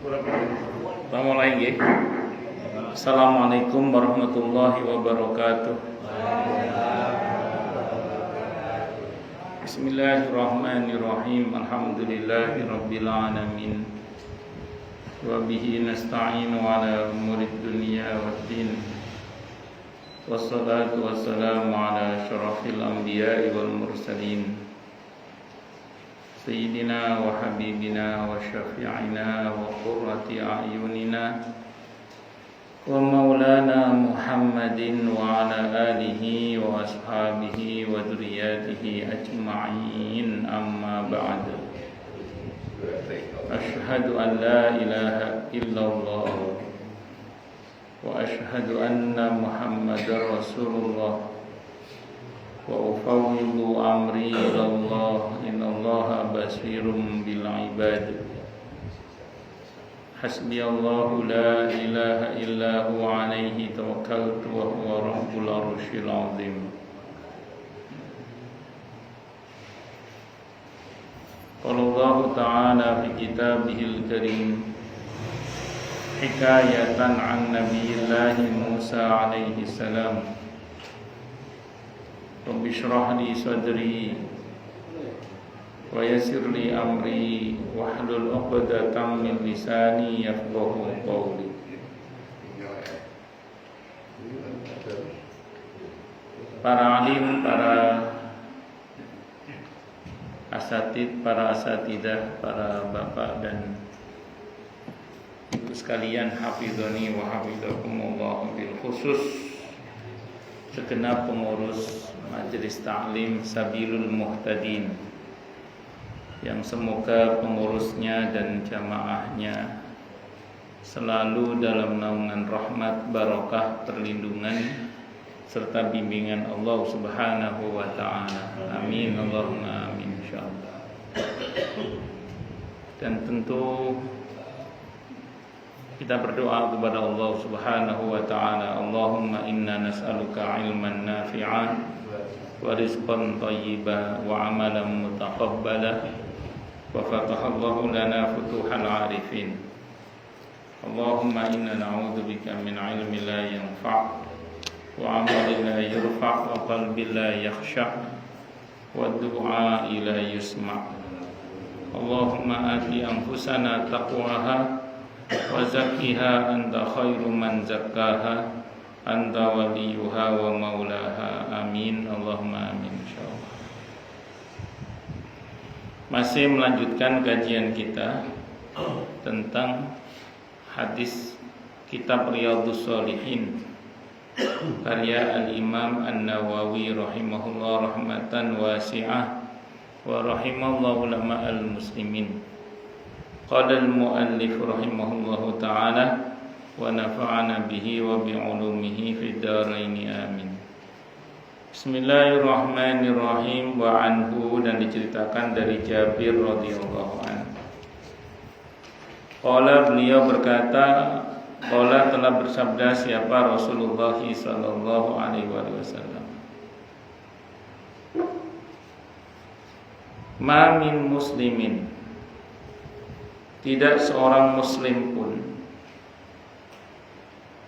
Mulai nggih. Assalamualaikum warahmatullahi wabarakatuh. Bismillahirrahmanirrahim. Alhamdulillahirabbil alamin. Wa bihi nasta'inu ala umurid dunya waddin. Wassalatu wassalamu ala asyrafil anbiya'i wal mursalin. Sayyidina wa habibina wa syafi'ina wa qurrati a'yunina wa maulana Muhammadin wa ala alihi wa ashabihi wa dzurriyyatihi ajma'in, amma ba'd. Asyhadu an la ilaha illallah wa asyhadu anna Muhammadar Rasulullah wa ufawwidu amri ilallah innallaha basirum bil ibad. Hasbiyallahu la ilaha illa huwa alaihi tawakkaltu wa huwa rabbul arsyil azim. Qala Allah ta'ala fi kitabihil karim hikayatan an nabiyillahi Musa alaihi salam. Rabbi shrah li sadri wa yassir li amri wahlul 'uqdatam min lisani yafqahu qawli. Para alim, para asatid, para asatidah, para bapak dan ibu sekalian, hafizani wa hafizakumullah, bil khusus segenap pengurus Majelis Ta'lim Sabilul Muhtadin, yang semoga pengurusnya dan jamaahnya selalu dalam naungan rahmat, barokah, perlindungan serta bimbingan Allah Subhanahu wa ta'ala. Amin, Allahumma amin, insyaallah. Dan tentu kita berdoa kepada Allah Subhanahu wa ta'ala, Allahumma inna nas'aluka ilman nafi'an wa rizqan thayyiban wa amalan mutaqabbala wa fatahallahu lana futuhal arifin. Allahumma inna na'udzubika min ilmin la yanfa' wa amalin la yurfa' wa qalbin la yakhsha' wa du'a'i la yusma'. Allahumma ati anfusana taqwaha wa zakkiha anta khairu man zakkaha anta waliyuha wa maulaha. Amin, Allahumma amin, insyaallah. Masih melanjutkan kajian kita tentang hadis kitab Riyadhus Shalihin karya Al-Imam An-Nawawi rahimahullah rahmatan wasi'ah wa rahimallahu ulama al-muslimin. Qala al-muallif rahimahullahu ta'ala wa nafa'ana bihi wa bi'ulumihi fid dharain amin. Bismillahirrahmanirrahim. Wa anhu, dan diceritakan dari Jabir radhiyallahu anhu. Qala, beliau berkata, qala, telah bersabda siapa Rasulullah sallallahu alaihi wasallam, ma min muslimin, tidak seorang muslim pun,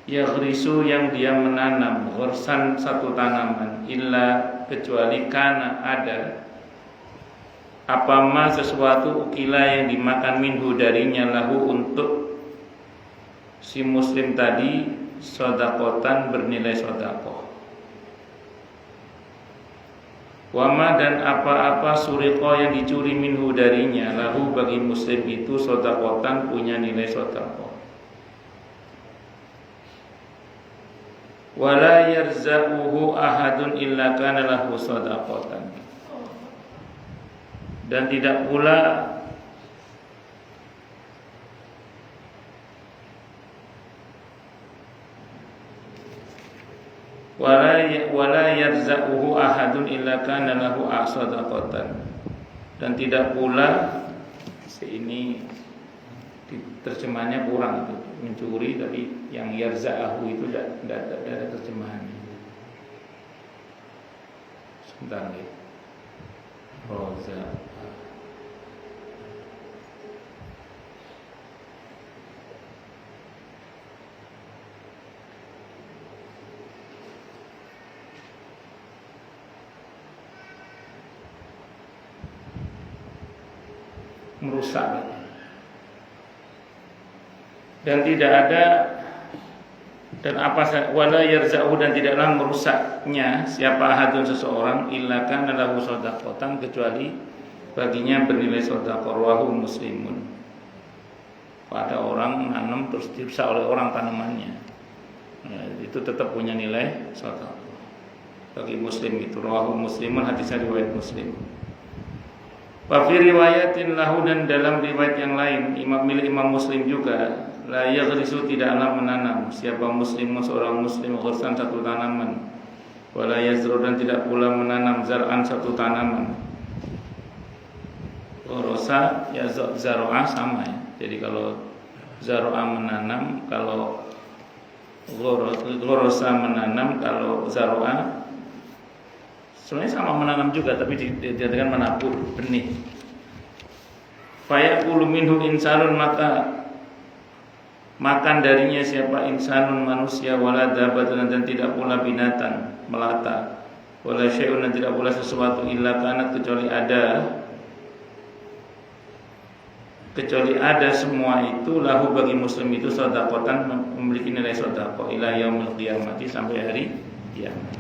yaghrisu, yang dia menanam, ghursan, satu tanaman, illa, kecuali kana, ada, apa ma, sesuatu, ukila, yang dimakan, minhu, darinya, lahu, untuk si muslim tadi, sodakotan, bernilai sodakoh. Wama, dan apa-apa, suriqo, yang dicuri, minhu, darinya, lahu, bagi muslim itu, sodakotan, punya nilai sodakoh. Wala yarza'uhu ahadun illa kana lahu sodakotan, dan tidak pula wala yarza'uhu ahadun illa kana lahu sadaqatan, dan tidak pula, ini terjemahannya kurang itu, mencuri, tapi yang yarza'ahu itu tidak ada terjemahannya. Sebentar nih. Roza. merusak. Dan tidak ada dan apa wala yarzahu dan tidaklah merusaknya siapa ahadun seseorang illa kana lahu shadaqatan kecuali baginya bernilai sedekah rawahu Muslimun. Pada orang nanam terus dirusak oleh orang tanamannya, nah, itu tetap punya nilai sedekah. Bagi Muslim itu rawahu Muslimun, hadisnya riwayat Muslim. Wa fi riwayatin lahu dan dalam riwayat yang lain milik Imam Muslim juga la yaghrisu tidaklah menanam siapa muslim seorang muslim ghursan satu tanaman wala yazru dan tidak pula menanam zar'an satu tanaman. Ghorosa ya zar'a sama ya. Jadi kalau zar'a menanam, kalau ghorosa menanam, kalau zar'a sebenarnya sama menanam juga tapi dikatakan menabur benih. Fayaqulu minhu insanun maka makan darinya siapa insanun manusia wala dabatun dan tidak pula binatang melata wala syai'un dan tidak pula sesuatu illa kanat kecuali ada semua itu lahu bagi muslim itu sedekatan memiliki nilai sedekah ila yaumil qiyamati sampai hari kiamat.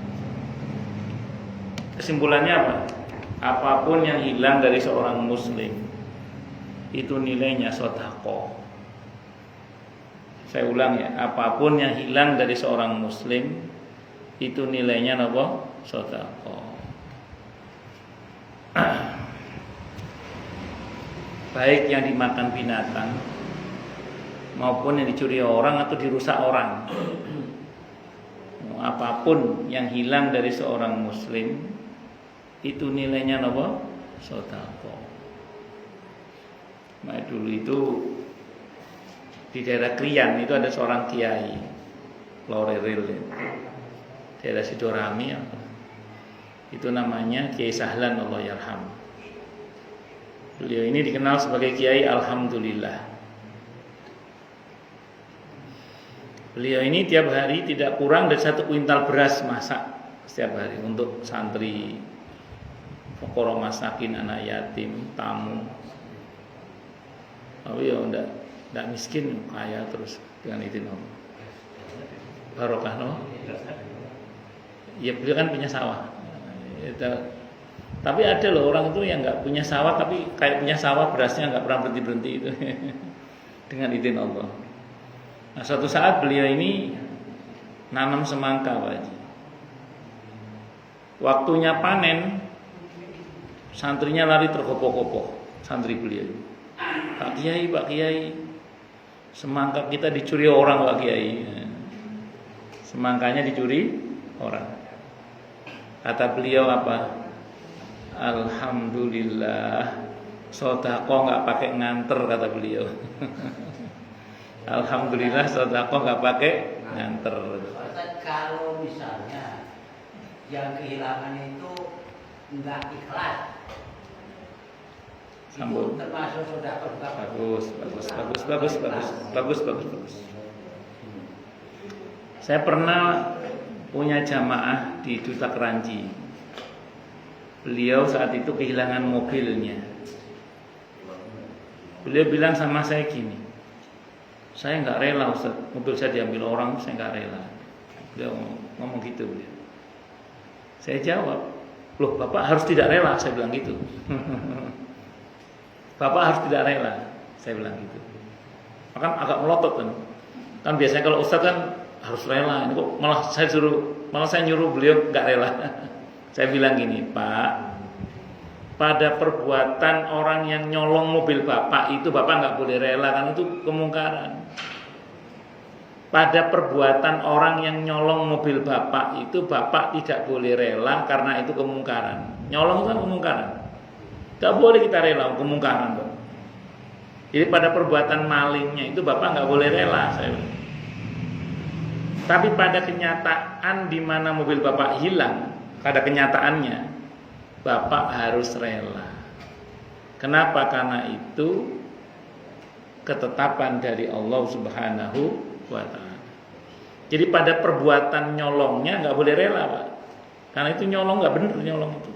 Kesimpulannya apa? Apapun yang hilang dari seorang muslim itu nilainya sedekah. Saya ulang ya, apapun yang hilang dari seorang muslim itu nilainya apa? Sedekah. Baik yang dimakan binatang maupun yang dicuri orang atau dirusak orang. Apapun yang hilang dari seorang muslim itu nilainya apa? Sedekah. Nah, dulu itu di daerah Krian itu ada seorang kiai Loreril, daerah Sidorami apa? Itu namanya Kiai Sahlan Allah yarham. Beliau ini dikenal sebagai Kiai Alhamdulillah. Beliau ini tiap hari tidak kurang dari 1 kuintal beras masak setiap hari untuk santri, fuqara masakin, anak yatim, tamu. Tapi ya tidak miskin, kaya terus dengan izin Allah. Barokah no. Ya beliau kan punya sawah. Tapi ada loh orang itu yang nggak punya sawah tapi kayak punya sawah berasnya nggak pernah berhenti itu dengan izin Allah. Nah suatu saat beliau ini nanam semangka Pak Haji. Waktunya panen, santrinya lari terkopoh-kopoh, santri beliau. Pak Kiai, semangka kita dicuri orang Pak Kiai. Semangkanya dicuri orang. Kata beliau apa? Alhamdulillah, sedekah nggak pakai nganter kata beliau. Alhamdulillah sedekah nggak pakai nganter. Kalau misalnya yang kehilangan itu nggak ikhlas, sambung. Itu termasuk sedekah. Bagus. Saya pernah punya jamaah di Duta Keranji. Beliau saat itu kehilangan mobilnya. Beliau bilang sama saya gini, saya nggak rela Ustaz, mobil saya diambil orang, saya nggak rela. Beliau ngomong gitu beliau. Saya jawab, loh Bapak harus tidak rela, saya bilang gitu. Bapak harus tidak rela, saya bilang gitu. Maka agak melotot kan. Kan biasanya kalau Ustaz kan harus rela, ini kok malah saya nyuruh beliau nggak rela. Saya bilang gini, Pak, pada perbuatan orang yang nyolong mobil Bapak itu Bapak nggak boleh rela, kan itu kemungkaran. Pada perbuatan orang yang nyolong mobil Bapak itu Bapak tidak boleh rela karena itu kemungkaran. Nyolong itu kan kemungkaran. Tidak boleh kita rela kemungkaran, Pak. Jadi pada perbuatan malingnya itu Bapak nggak boleh rela, saya bilang. Tapi pada kenyataan di mana mobil Bapak hilang, pada kenyataannya Bapak harus rela. Kenapa? Karena itu ketetapan dari Allah Subhanahu wa ta'ala. Jadi pada perbuatan nyolongnya nggak boleh rela Pak. Karena itu nyolong nggak benar nyolong itu.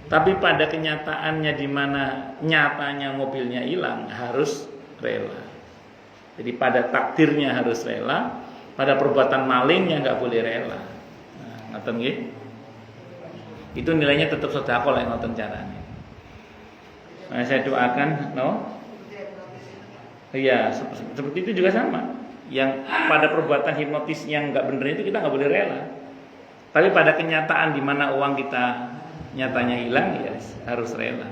Tapi pada kenyataannya di mana nyatanya mobilnya hilang harus rela. Jadi pada takdirnya harus rela, pada perbuatan malingnya nggak boleh rela. Nah, ngoten nggih. Itu nilainya tetap sedekah lek ngoten carane. Nah, saya doakan, iya, seperti itu juga sama. Yang pada perbuatan hipnotis yang nggak bener itu kita nggak boleh rela. Tapi pada kenyataan di mana uang kita nyatanya hilang, ya harus rela.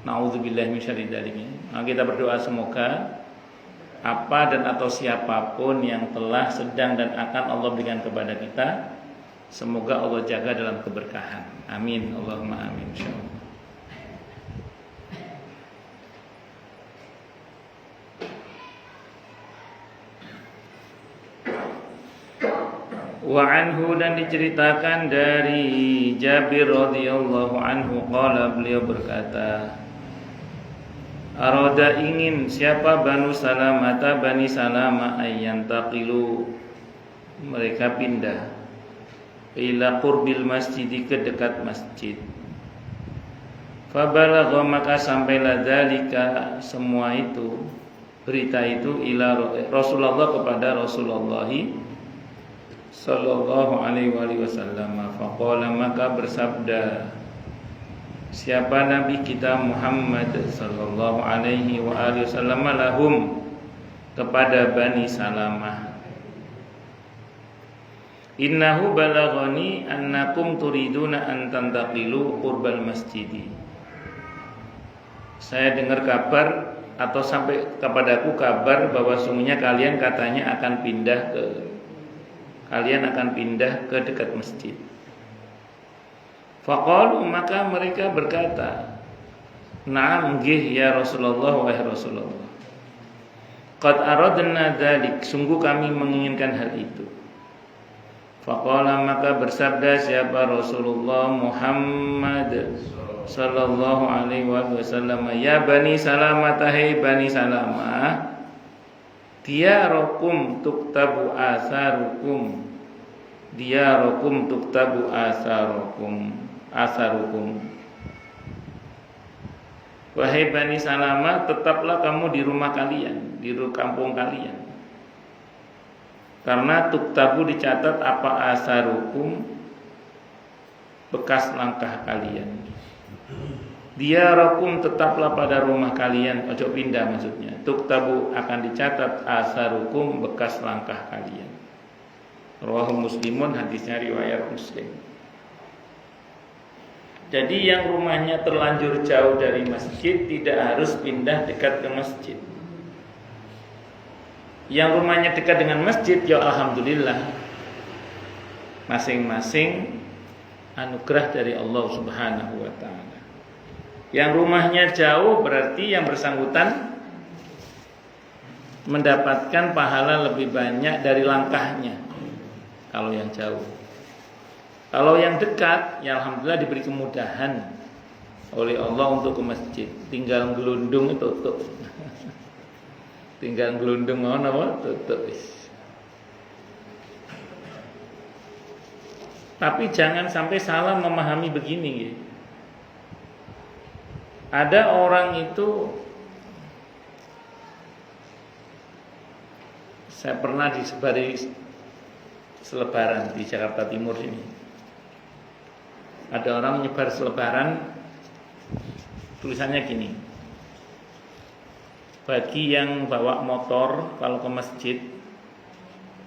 Nauzubillahi minasyarri dzalik. Nah, kita berdoa semoga apa dan atau siapapun yang telah, sedang dan akan Allah berikan kepada kita, semoga Allah jaga dalam keberkahan. Amin. Allahumma amin. Insyaallah. Wa anhu, dan diceritakan dari Jabir radhiyallahu anhu qala, beliau berkata, arada ingin siapa Bani Salamah ayyantaqilu, mereka pindah ila qurbil masjid, ke dekat masjid. Fabalagha, maka sampailah dzalika, semua itu, berita itu, ila Rasulullah, kepada Rasulullah sallallahu alaihi wasallam. Faqala, maka bersabda siapa Nabi kita Muhammad sallallahu alaihi wasallam lahum, kepada Bani Salamah, innahu balaghani annakum turiduna an tantaqilu qurbal masjidi. Saya dengar kabar, atau sampai kepadaku kabar, bahwa sungguhnya kalian katanya akan pindah ke dekat masjid. Faqalu, maka mereka berkata, na'am, nggih ya Rasulullah, wahai Rasulullah. Qad aradna dzalik, sungguh kami menginginkan hal itu. Faqala, maka bersabda siapa Rasulullah Muhammad sallallahu alaihi wasallam, ya Bani Salamah, hai Bani Salamah, diyarakum tuktabu asarukum, diyarakum tuktabu asarukum. Wahai Bani Salamah, tetaplah kamu di rumah kalian, di kampung kalian, karena tuktabu dicatat apa asarukum, bekas langkah kalian. Diyarakum, tetaplah pada rumah kalian, ojo pindah maksudnya. Tuktabu, akan dicatat asarukum, bekas langkah kalian. Rawahu Muslimun, hadisnya riwayat Muslim. Jadi yang rumahnya terlanjur jauh dari masjid tidak harus pindah dekat ke masjid. Yang rumahnya dekat dengan masjid, ya alhamdulillah, masing-masing anugerah dari Allah Subhanahu wa ta'ala. Yang rumahnya jauh berarti yang bersangkutan mendapatkan pahala lebih banyak dari langkahnya kalau yang jauh. Kalau yang dekat, ya alhamdulillah diberi kemudahan oleh Allah untuk ke masjid. Tinggal gelundung itu tutup. Tinggal gelundung apa tutup. Tapi jangan sampai salah memahami begini ya. Ada orang itu, saya pernah disebari selebaran di Jakarta Timur ini. Ada orang menyebar selebaran, tulisannya gini, bagi yang bawa motor kalau ke masjid,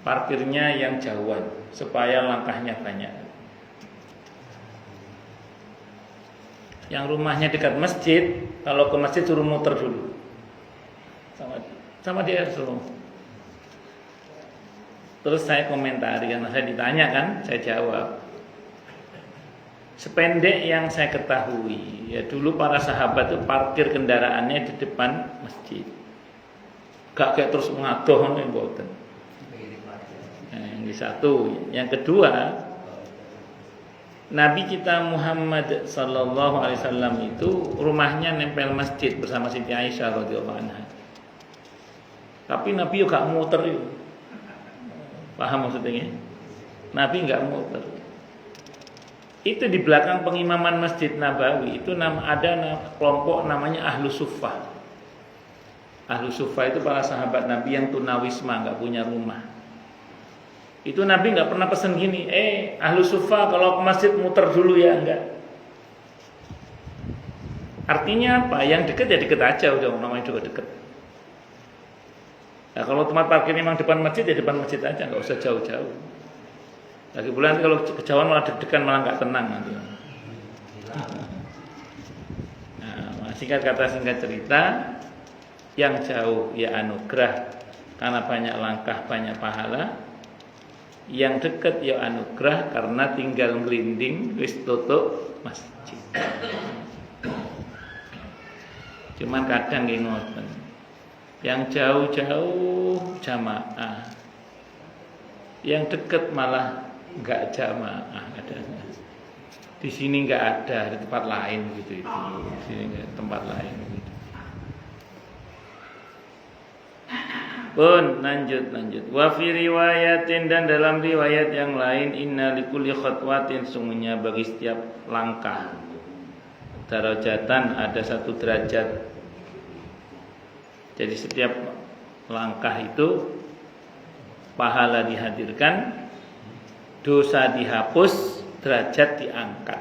parkirnya yang jauhan supaya langkahnya banyak. Yang rumahnya dekat masjid, kalau ke masjid suruh muter dulu. Sama dia suruh. Terus saya komentari, karena saya ditanya kan, saya jawab. Sependek yang saya ketahui, ya dulu para sahabat itu parkir kendaraannya di depan masjid. Gak kayak terus mengadoh nih mboten. Yang satu, yang kedua, Nabi kita Muhammad sallallahu alaihi wasallam itu rumahnya nempel masjid bersama Siti Aisyah radhiyallahu anha. Tapi Nabi juga gak muter itu. Paham maksudnya? Nabi gak muter. Itu di belakang pengimaman Masjid Nabawi itu ada kelompok namanya Ahlus Suffah. Ahlus Suffah itu para sahabat Nabi yang tunawisma, nggak punya rumah. Itu Nabi nggak pernah pesan gini, Ahlus Suffah kalau ke masjid muter dulu ya, enggak. Artinya apa? Yang deket ya deket aja, udah namanya juga deket. Nah, kalau tempat parkir memang depan masjid ya depan masjid aja, nggak usah jauh-jauh. Lagi pula kalau kejauhan malah deg-degan, malah nggak tenang nanti. Nah, singkat kata singkat cerita, yang jauh ya anugerah karena banyak langkah banyak pahala, yang dekat ya anugerah karena tinggal ngelinding wis tutup masjid. Cuman kadang nggih ngoten. Yang jauh-jauh jamaah, yang dekat malah enggak jamaah kadang. Di sini enggak ada, di tempat lain gitu itu. Di sini enggak tempat lain gitu. Pun lanjut. Wa fi riwayatin, dan dalam riwayat yang lain, inna likulli khatwatin, sungguhnya bagi setiap langkah darajatan, ada satu derajat. Jadi setiap langkah itu pahala dihadirkan, dosa dihapus, derajat diangkat.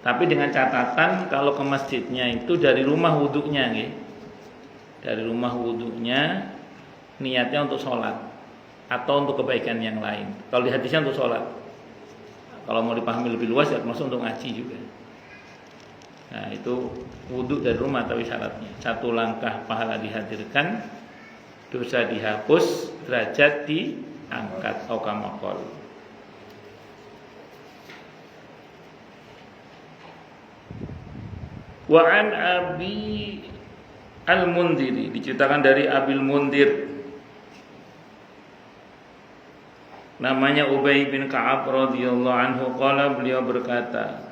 Tapi dengan catatan kalau ke masjidnya itu dari rumah wudhunya, nggih. Dari rumah wudhunya niatnya untuk sholat atau untuk kebaikan yang lain. Kalau di hadisnya untuk sholat. Kalau mau dipahami lebih luas ya termasuk untuk ngaji juga. Nah, itu wudhu dari rumah, tapi syaratnya satu langkah pahala dihadirkan, dosa dihapus, derajat diangkat. Aukamakol. Wa an Abi Al-Mundiri, diceritakan dari Abil Mundir, namanya Ubay bin Ka'ab radhiyallahu anhu, qala, beliau berkata,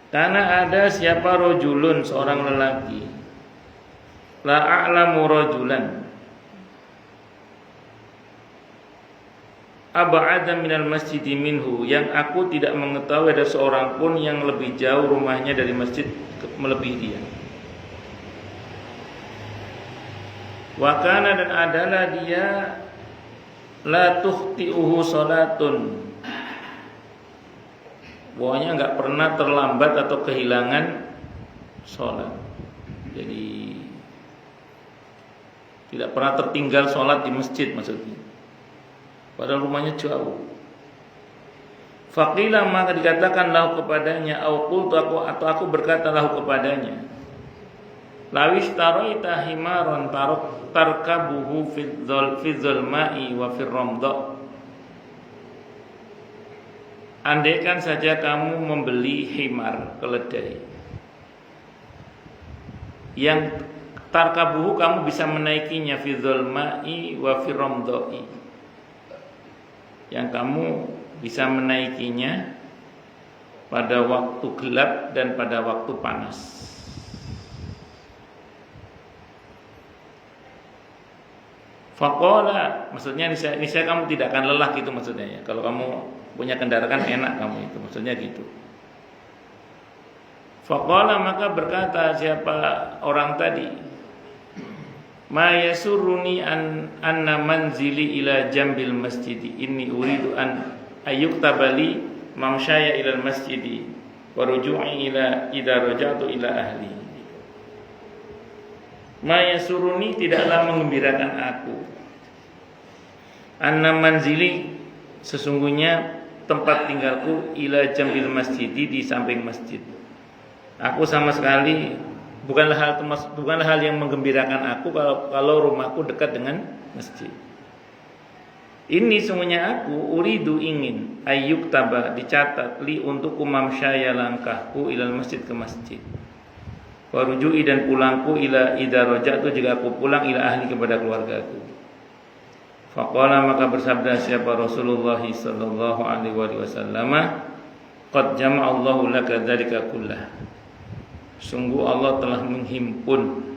karena ada siapa rojulun, seorang lelaki, la a'lamu rojulan ab'ada minal masjidi minhu, yang aku tidak mengetahui ada seorang pun yang lebih jauh rumahnya dari masjid melebihi dia. Wa kana, dan adalah dia, la tukhti'uhu salatun, pokoknya nggak pernah terlambat atau kehilangan sholat. Jadi tidak pernah tertinggal sholat di masjid maksudnya. Padahal rumahnya jauh. Faqila, maka dikatakan lahu kepadanya, au qultu, atau aku berkata lahu kepadanya, lawis taraita himaron tarkabuhu fi dzulma'i wa fi ramdha. Andaikan saja kamu membeli himar, keledai, yang tarkabuhu kamu bisa menaikinya, fi dzulma'i wa fi ramdha'i, yang kamu bisa menaikinya pada waktu gelap dan pada waktu panas. Faqala, maksudnya ini saya kamu tidak akan lelah gitu maksudnya ya. Kalau kamu punya kendaraan enak kamu itu, maksudnya gitu. Faqala, maka berkata siapa orang tadi, ma yasurruni anna manzili ila jambil masjidi inni uridu an ayyuktabali mamsyaya ila masjidi wa ruju'i ila idza raja'tu ila ahli. Ma yasurruni, tidaklah menggembirakan aku, anna manzili, sesungguhnya tempat tinggalku, ila jambil masjidi, di samping masjid. Aku sama sekali bukanlah hal yang menggembirakan aku kalau rumahku dekat dengan masjid. Ini sungguhnya aku uridu, ingin, ayyuk taba, dicatat, li, untuk mamsyaya, langkahku, ilal masjid, ke masjid, warujui, dan pulangku, ila idza raja'tu, jika aku pulang, ila ahli, kepada keluargaku. Faqala, maka bersabda siapa Rasulullah sallallahu alaihi wasallam, qad jama'allahu laka dzalika kullah, sungguh Allah telah menghimpun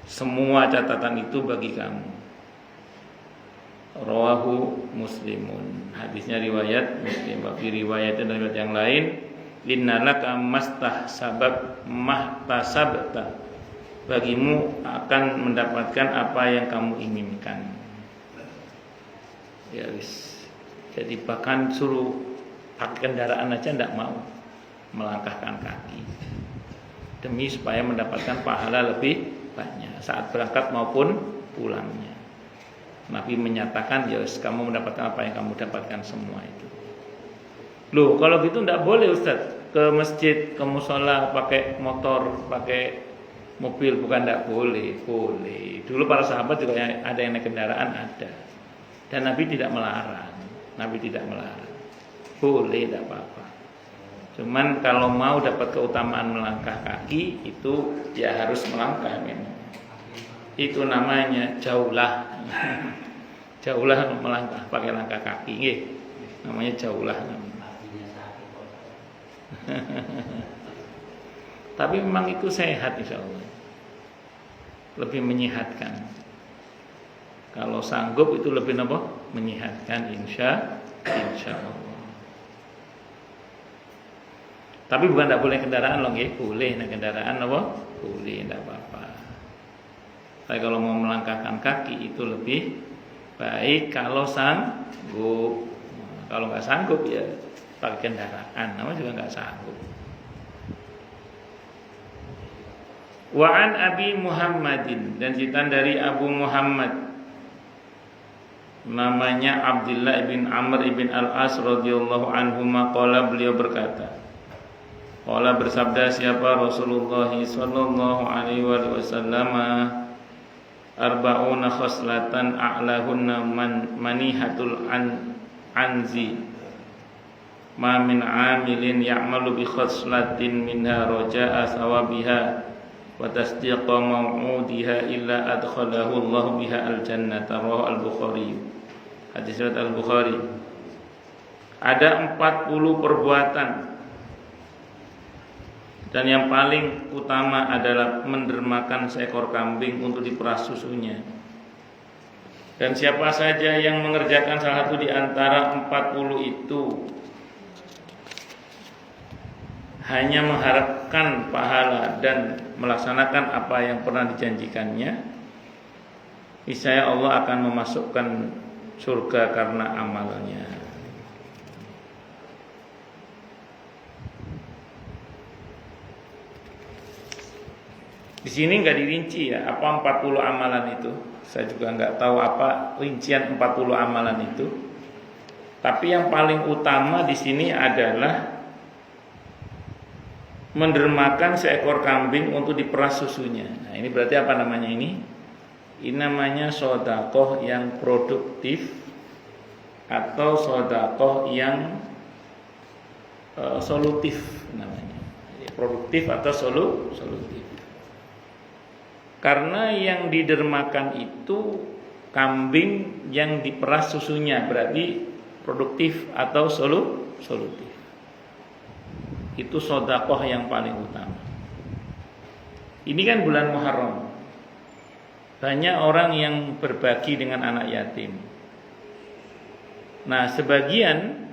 semua catatan itu bagi kamu. Rawahu Muslimun. Hadisnya riwayat Muslim. Wa fi riwayatin riwayat yang lain, innalaka mahtasabta. Bagimu akan mendapatkan apa yang kamu inginkan. Ya wis. Jadi bahkan suruh pakai kendaraan aja tidak mau, melangkahkan kaki demi supaya mendapatkan pahala lebih banyak saat berangkat maupun pulangnya. Nabi menyatakan, ya kamu mendapatkan apa yang kamu dapatkan semua itu. Loh, kalau gitu tidak boleh Ustaz ke masjid, ke musola pakai motor, pakai mobil, bukan tidak boleh, boleh. Dulu para sahabat juga ada yang naik kendaraan, ada. Dan Nabi tidak melarang. Nabi tidak melarang. Boleh, tidak apa-apa. Cuman kalau mau dapat keutamaan melangkah kaki, itu ya harus melangkah memang. Itu namanya jaulah. Jaulah melangkah pakai langkah kaki, nggih. Namanya jaulah namanya. Tapi memang itu sehat insyaallah. Lebih menyehatkan. Kalau sanggup itu lebih apa? Menyehatkan insyaallah. Tapi bukan tidak boleh kendaraan loh, nggih. Boleh naik kendaraan apa? Boleh, tidak apa-apa. Tapi kalau mau melangkahkan kaki itu lebih baik kalau sanggup. Kalau nggak sanggup ya pakai kendaraan, namanya juga nggak sanggup. Wa an Abi Muhammadin, dan cerita dari Abu Muhammad namanya Abdullah bin Amr bin Al-As radhiyallahu anhu maqala, beliau berkata, qala bersabda siapa Rasulullah sallallahu alaihi wasallam, arba'una khoslatan a'lahunna manihatul anzi ma min amilin ya'malu bi khoslatin minha raja'a sawabiha wa tasdiqa maw'udiha illa adkhalahu Allah biha al-jannata. Rawahu al-Bukhari. Hadis riwayat al-Bukhari. Ada 40 perbuatan, dan yang paling utama adalah mendermakan seekor kambing untuk diperas susunya. Dan siapa saja yang mengerjakan salah satu di antara 40 itu hanya mengharapkan pahala dan melaksanakan apa yang pernah dijanjikannya, niscaya Allah akan memasukkan surga karena amalnya. Di sini nggak dirinci ya apa 40 amalan itu. Saya juga nggak tahu apa rincian 40 amalan itu. Tapi yang paling utama di sini adalah mendermakan seekor kambing untuk diperas susunya. Nah, ini berarti apa namanya ini? Ini namanya sedekah yang produktif atau sedekah yang solutif namanya. Jadi, produktif atau solutif. Karena yang didermakan itu kambing yang diperas susunya, berarti produktif atau solutif. Itu sedekah yang paling utama. Ini kan bulan Muharram. Banyak orang yang berbagi dengan anak yatim. Nah, sebagian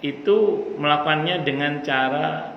itu melakukannya dengan cara